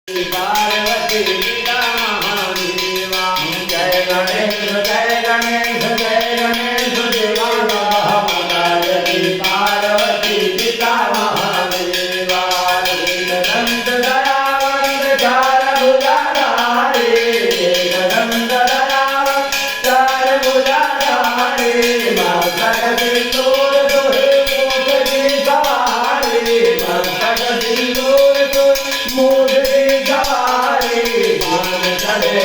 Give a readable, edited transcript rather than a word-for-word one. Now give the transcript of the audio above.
पार्वती पिता महादेवा जय गणेश जय गणेश जय गणेश देवा पार्वती पिता महादेवा दंत दयावंत चार भुजाधारे दंत दयावंत चार भुजाधारे मस्तक सिंदूर तुहे मूठ की सवारी मस्तक सिंदूर तुहे मूठ की सवारी मान चढ़े